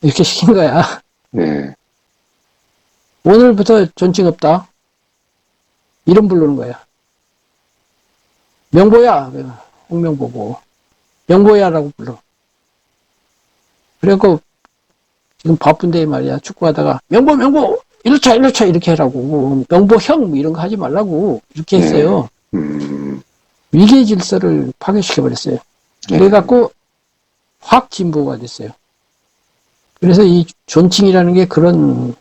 이렇게 시킨 거야. 예. 오늘부터 존칭 없다. 이름 부르는 거야. 명보야. 홍명보고. 명보야라고 불러. 그래갖고, 지금 바쁜데 말이야. 축구하다가, 명보! 일루차! 이렇게 하라고. 명보형! 뭐 이런 거 하지 말라고. 이렇게 했어요. 위계 질서를 파괴시켜버렸어요. 그래갖고, 확 진보가 됐어요. 그래서 이 존칭이라는 게 그런,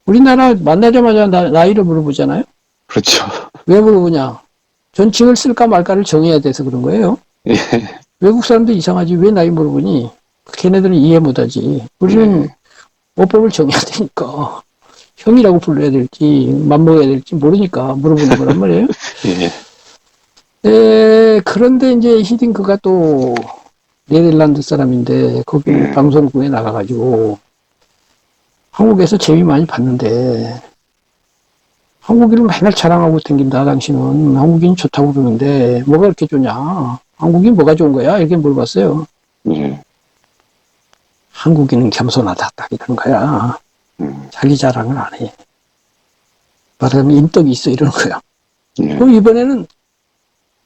우리나라 만나자마자 나이를 물어보잖아요? 그렇죠. 왜 물어보냐? 존칭을 쓸까 말까를 정해야 돼서 그런 거예요. 예. 외국 사람도 이상하지. 왜 나이 물어보니? 걔네들은 이해 못하지. 우리는 어법을 정해야 되니까. 형이라고 불러야 될지, 맘먹어야 될지 모르니까 물어보는 거란 말이에요. 그런데 이제 히딩크가 또 네덜란드 사람인데, 거기 방송국에 나가가지고, 한국에서 재미 많이 봤는데, 한국인을 맨날 자랑하고 댕긴다, 당신은. 한국인 좋다고 그러는데, 뭐가 그렇게 좋냐? 한국인 뭐가 좋은 거야? 이렇게 물어봤어요. 한국인은 겸손하다, 딱 이러는 거야. 자기 자랑을 안 해. 말하자면 인덕이 있어, 이러는 거야. 그럼 이번에는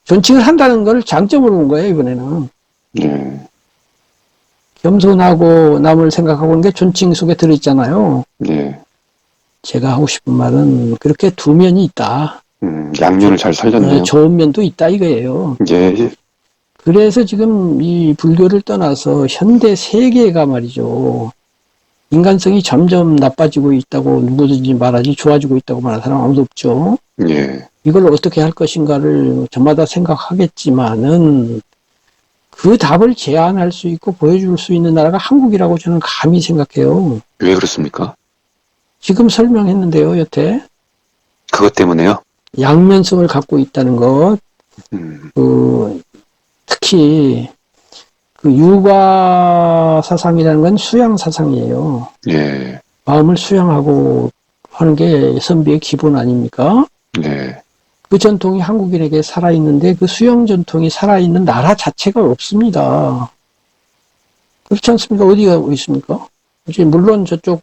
존칭을 한다는 걸 장점으로 본 거예요, 이번에는. 겸손하고 남을 생각하고 있는 게 존칭 속에 들어있잖아요. 제가 하고 싶은 말은 그렇게 두 면이 있다. 양면을 잘 살렸네요. 좋은 면도 있다 이거예요. 예. 그래서 지금 이 불교를 떠나서 현대 세계가 말이죠. 인간성이 점점 나빠지고 있다고 누구든지 말하지 좋아지고 있다고 말하는 사람 아무도 없죠. 예. 이걸 어떻게 할 것인가를 저마다 생각하겠지만은 그 답을 제안할 수 있고 보여줄 수 있는 나라가 한국이라고 저는 감히 생각해요. 왜 그렇습니까? 지금 설명했는데요, 여태. 그것 때문에요? 양면성을 갖고 있다는 것. 특히 그 유가 사상이라는 건 수양 사상이에요. 예. 마음을 수양하고 하는 게 선비의 기본 아닙니까? 네. 그 전통이 한국인에게 살아있는데 그 수양 전통이 살아있는 나라 자체가 없습니다. 그렇지 않습니까? 어디가 있습니까? 이제 물론 저쪽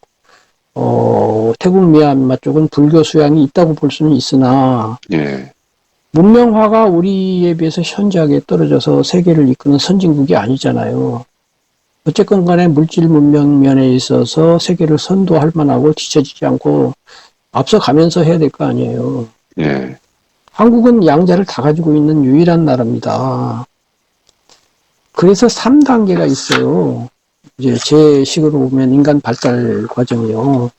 태국 미얀마 쪽은 불교 수양이 있다고 볼 수는 있으나 예. 문명화가 우리에 비해서 현저하게 떨어져서 세계를 이끄는 선진국이 아니잖아요. 어쨌건 간에 물질 문명 면에 있어서 세계를 선도할 만하고 뒤처지지 않고 앞서가면서 해야 될 거 아니에요. 예. 한국은 양자를 다 가지고 있는 유일한 나라입니다. 그래서 3단계가 있어요. 이제 제 식으로 보면 인간 발달 과정이요.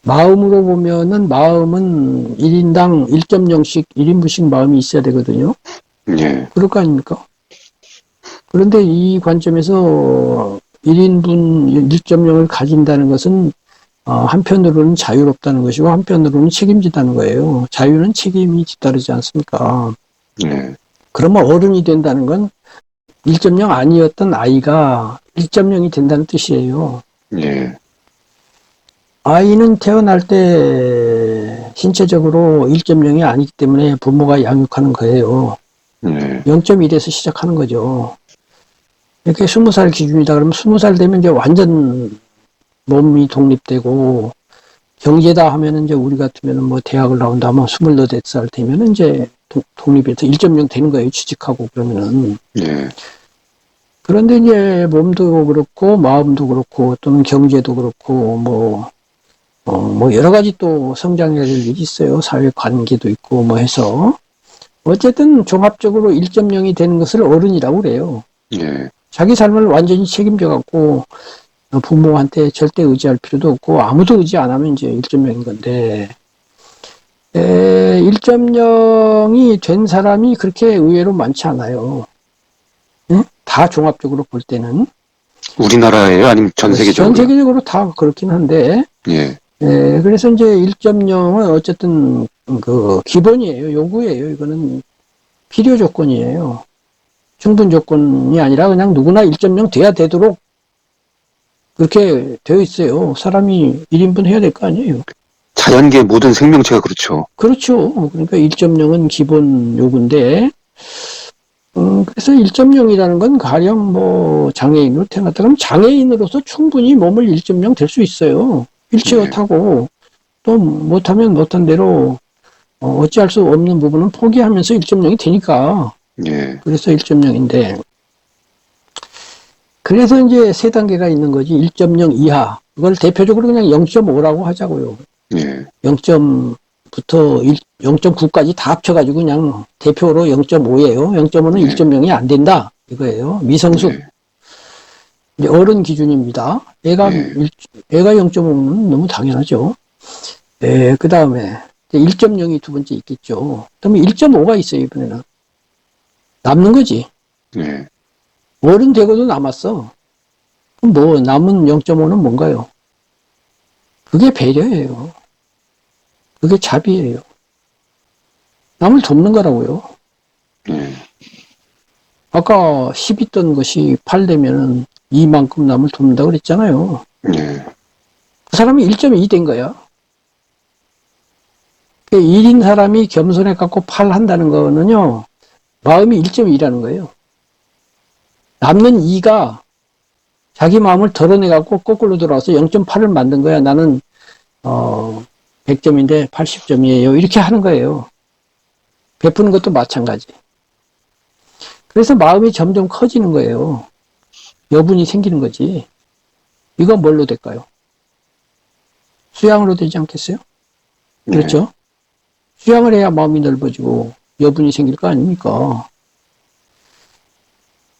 마음으로 보면은 마음은 1인당 1.0씩 1인분씩 마음이 있어야 되거든요. 예. 그럴 거 아닙니까? 그런데 이 관점에서 1인분 1.0을 가진다는 것은 한편으로는 자유롭다는 것이고 한편으로는 책임지다는 거예요. 자유는 책임이 뒤따르지 않습니까? 예. 그러면 어른이 된다는 건 1.0 아니었던 아이가 1.0이 된다는 뜻이에요. 예. 아이는 태어날 때 신체적으로 1.0이 아니기 때문에 부모가 양육하는 거예요. 0.1에서 시작하는 거죠. 이렇게 20살 기준이다 그러면 20살 되면 이제 완전 몸이 독립되고 경제다 하면은 이제 우리 같으면은 뭐 대학을 나온다 하면 28살 되면은 이제 독립해서 1.0 되는 거예요. 취직하고 그러면은. 예. 그런데 이제 몸도 그렇고 마음도 그렇고 또는 경제도 그렇고 뭐 여러 가지 또 성장해야 될 일이 있어요. 사회 관계도 있고 뭐 해서. 어쨌든 종합적으로 1.0이 되는 것을 어른이라고 그래요. 예. 자기 삶을 완전히 책임져 갖고 부모한테 절대 의지할 필요도 없고 아무도 의지 안 하면 이제 1.0인 건데 1.0이 된 사람이 그렇게 의외로 많지 않아요. 응? 다 종합적으로 볼 때는. 우리나라예요? 아니면 전 세계적으로? 전 세계적으로 다 그렇긴 한데 예. 그래서 이제 1.0은 어쨌든 그 기본이에요. 요구예요. 이거는 필요 조건이에요. 충분 조건이 아니라 그냥 누구나 1.0 돼야 되도록 그렇게 되어 있어요. 사람이 1인분 해야 될 거 아니에요. 자연계 모든 생명체가 그렇죠. 그렇죠. 그러니까 1.0은 기본 요구인데, 그래서 1.0이라는 건 가령 뭐 장애인으로 태어났다 그러면 장애인으로서 충분히 몸을 1.0 될 수 있어요. 휠체어 네. 타고 또 못하면 못한 대로 어찌할 수 없는 부분은 포기하면서 1.0이 되니까. 예. 그래서 1.0인데, 그래서 이제 세 단계가 있는 거지. 1.0 이하. 그걸 대표적으로 그냥 0.5라고 하자고요. 예. 0.부터 0.9까지 다 합쳐가지고 그냥 대표로 0.5예요. 0.5는 예. 1.0이 안 된다. 이거예요. 미성숙. 예. 이제 어른 기준입니다. 애가, 예. 애가 0.5는 너무 당연하죠. 그 다음에 1.0이 두 번째 있겠죠. 그러면 1.5가 있어요, 이번에는. 남는 거지. 예. 어른 되고도 남았어. 그럼 뭐, 남은 0.5는 뭔가요? 그게 배려예요. 그게 자비예요. 남을 돕는 거라고요. 예. 아까 10 있던 것이 8 되면은 이만큼 남을 돕는다 그랬잖아요. 예. 그 사람이 1.2 된 거야. 1인 사람이 겸손해 갖고 8 한다는 거는요, 마음이 1.2라는 거예요. 남는 2가 자기 마음을 덜어내 갖고 거꾸로 돌아와서 0.8을 만든 거야. 나는 100점인데 80점이에요. 이렇게 하는 거예요. 베푸는 것도 마찬가지. 그래서 마음이 점점 커지는 거예요. 여분이 생기는 거지. 이건 뭘로 될까요? 수양으로 되지 않겠어요? 그렇죠? 수양을 해야 마음이 넓어지고 여분이 생길 거 아닙니까?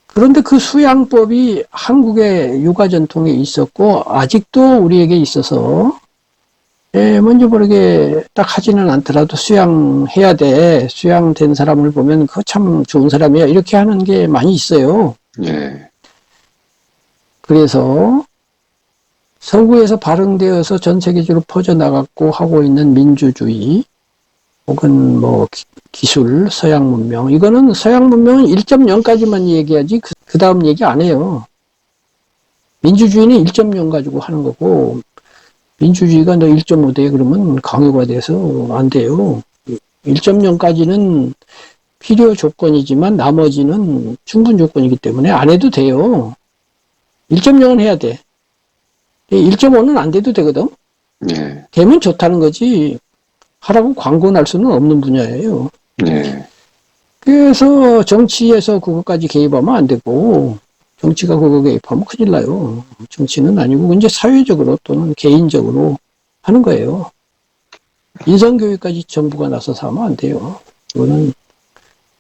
그런데 그 수양법이 한국의 육아 전통에 있었고 아직도 우리에게 있어서 먼저 모르게 딱 하지는 않더라도 수양해야 돼. 수양된 사람을 보면 그 참 좋은 사람이야. 이렇게 하는 게 많이 있어요. 예. 그래서 서구에서 발흥되어서 전 세계적으로 퍼져나갔고 하고 있는 민주주의 혹은 뭐 기술, 서양 문명, 이거는 서양 문명은 1.0까지만 얘기하지 그 다음 얘기 안 해요. 민주주의는 1.0 가지고 하는 거고 민주주의가 너 1.5 돼 그러면 강요가 돼서 안 돼요. 1.0까지는 필요 조건이지만 나머지는 충분 조건이기 때문에 안 해도 돼요. 1.0은 해야 돼. 1.5는 안 돼도 되거든. 예. 되면 좋다는 거지 하라고 광고 날 수는 없는 분야예요. 예. 그래서 정치에서 그것까지 개입하면 안 되고 정치가 그거 개입하면 큰일 나요. 정치는 아니고 이제 사회적으로 또는 개인적으로 하는 거예요. 인성교육까지 정부가 나서서 하면 안 돼요. 그거는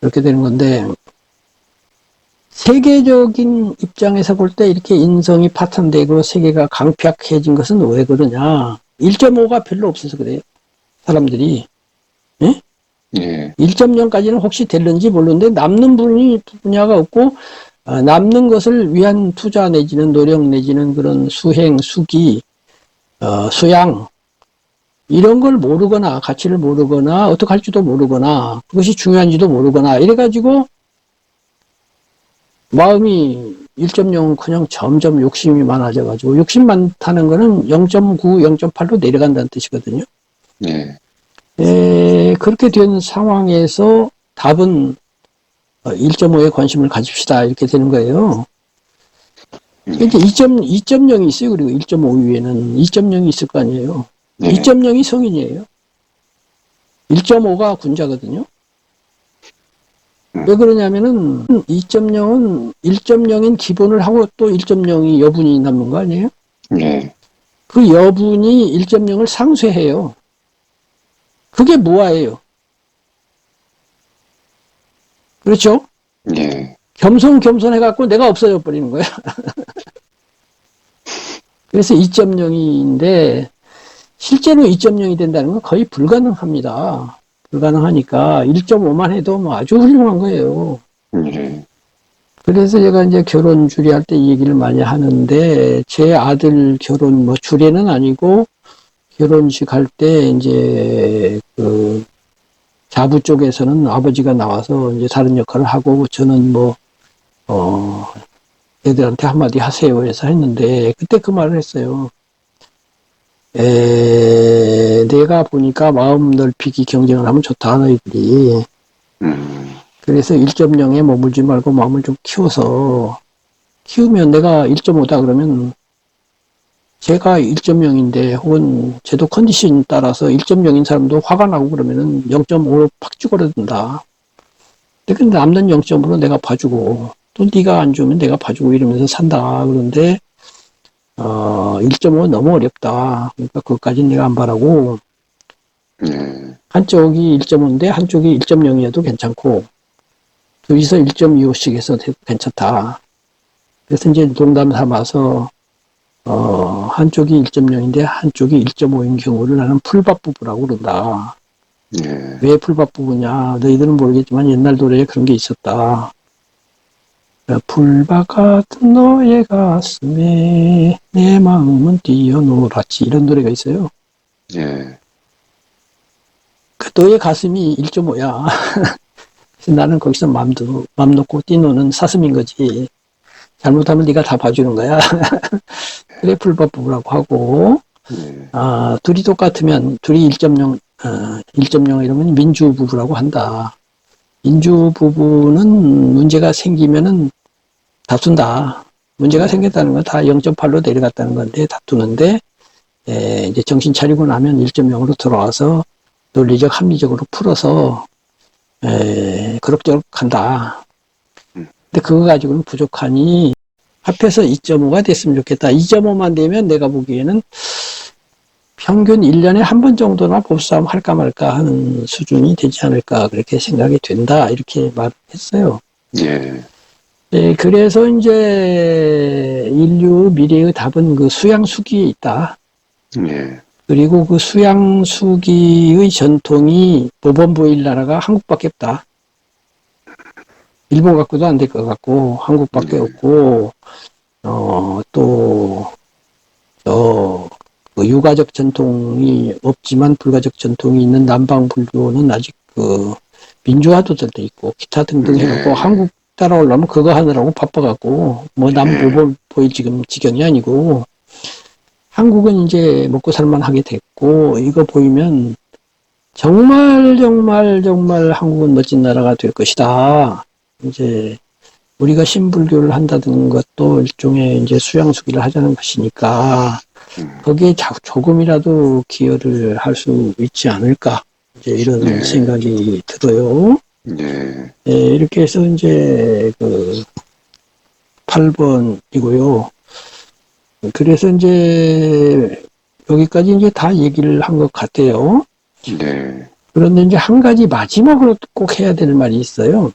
그렇게 되는 건데 세계적인 입장에서 볼 때 이렇게 인성이 파탄되고 세계가 강팍해진 것은 왜 그러냐. 1.5가 별로 없어서 그래요. 사람들이. 예? 예. 1.0까지는 혹시 될는지 모르는데 남는 분야가 없고 남는 것을 위한 투자 내지는 노력 내지는 그런 수행, 수기, 수양 이런 걸 모르거나 가치를 모르거나 어떻게 할지도 모르거나 그것이 중요한지도 모르거나 이래가지고 마음이 1.0은 그냥 점점 욕심이 많아져가지고 욕심 많다는 거는 0.9, 0.8로 내려간다는 뜻이거든요. 예. 그렇게 된 상황에서 답은 1.5에 관심을 가집시다 이렇게 되는 거예요. 이제 2.0이 있어요. 그리고 1.5 위에는 2.0이 있을 거 아니에요. 예. 2.0이 성인이에요. 1.5가 군자거든요. 왜 그러냐면은 2.0은 1.0인 기본을 하고 또 1.0이 여분이 남는 거 아니에요? 예. 그 여분이 1.0을 상쇄해요. 그게 무아예요. 그렇죠? 예. 겸손해갖고 내가 없어져 버리는 거야. 그래서 2.0인데 실제로 2.0이 된다는 건 거의 불가능합니다. 불가능하니까 1.5만 해도 뭐 아주 훌륭한 거예요. 예. 그래서 제가 이제 결혼 주례할 때 이 얘기를 많이 하는데 제 아들 결혼 뭐 주례는 아니고 결혼식 할 때 이제 그 자부 쪽에서는 아버지가 나와서 이제 다른 역할을 하고 저는 뭐 애들한테 한마디 하세요 해서 했는데 그때 그 말을 했어요. 내가 보니까 마음 넓히기 경쟁을 하면 좋다 너희들이. 그래서 1.0에 머물지 말고 마음을 좀 키워서 키우면 내가 1.5다 그러면 제가 1.0인데 혹은 제도 컨디션 따라서 1.0인 사람도 화가 나고 그러면은 0.5로 팍 쭈그러든다. 근데 남는 0.5로 내가 봐주고 또 네가 안 주면 내가 봐주고 이러면서 산다. 그런데 1.5 너무 어렵다. 그러니까 그것까지는 내가 안 바라고 한쪽이 1.5인데 한쪽이 1.0이어도 괜찮고 둘이서 1.25씩 해서 괜찮다. 그래서 이제 농담 삼아서 한쪽이 1.0인데 한쪽이 1.5인 경우를 나는 풀밭 부부라고 그런다. 왜 풀밭 부부냐? 너희들은 모르겠지만 옛날 노래에 그런 게 있었다. 풀밭 같은 너의 가슴에 내 마음은 뛰어놀았지. 이런 노래가 있어요. 그 너의 가슴이 1.5야. 그래서 나는 거기서 맘 놓고 뛰노는 사슴인 거지. 잘못하면 네가 다 봐주는 거야. 그래 풀밭 부부라고 하고 둘이 똑같으면 둘이 1.0 1.0 이러면 민주 부부라고 한다. 민주 부부는 문제가 생기면은 다툰다. 문제가 생겼다는 건 다 0.8로 내려갔다는 건데 다투는데 이제 정신 차리고 나면 1.0으로 들어와서 논리적 합리적으로 풀어서 그럭저럭 간다. 근데 그거 가지고는 부족하니 합해서 2.5가 됐으면 좋겠다. 2.5만 되면 내가 보기에는 평균 1년에 한 번 정도나 보쌈 할까 말까 하는 수준이 되지 않을까 그렇게 생각이 된다. 이렇게 말했어요. 그래서 이제 인류 미래의 답은 그 수양수기에 있다. 그리고 그 수양수기의 전통이 법원 보일 나라가 한국밖에 없다. 일본 갖고도 안 될 것 같고 한국밖에 없고 그 유가족 전통이 없지만 불가족 전통이 있는 남방 불교는 아직 그 민주화도들도 있고 기타 등등 해갖고 한국 따라오려면 그거 하느라고 바빠갖고 뭐 남 보일 지금 지경이 아니고 한국은 이제 먹고 살만하게 됐고 이거 보이면 정말 한국은 멋진 나라가 될 것이다. 이제 우리가 신불교를 한다는 것도 일종의 이제 수양수기를 하자는 것이니까 거기에 조금이라도 기여를 할 수 있지 않을까 이제 이런 생각이 들어요. 이렇게 해서 이제 그 8번이고요. 그래서 이제 여기까지 이제 다 얘기를 한 것 같아요. 그런데 이제 한 가지 마지막으로 꼭 해야 될 말이 있어요.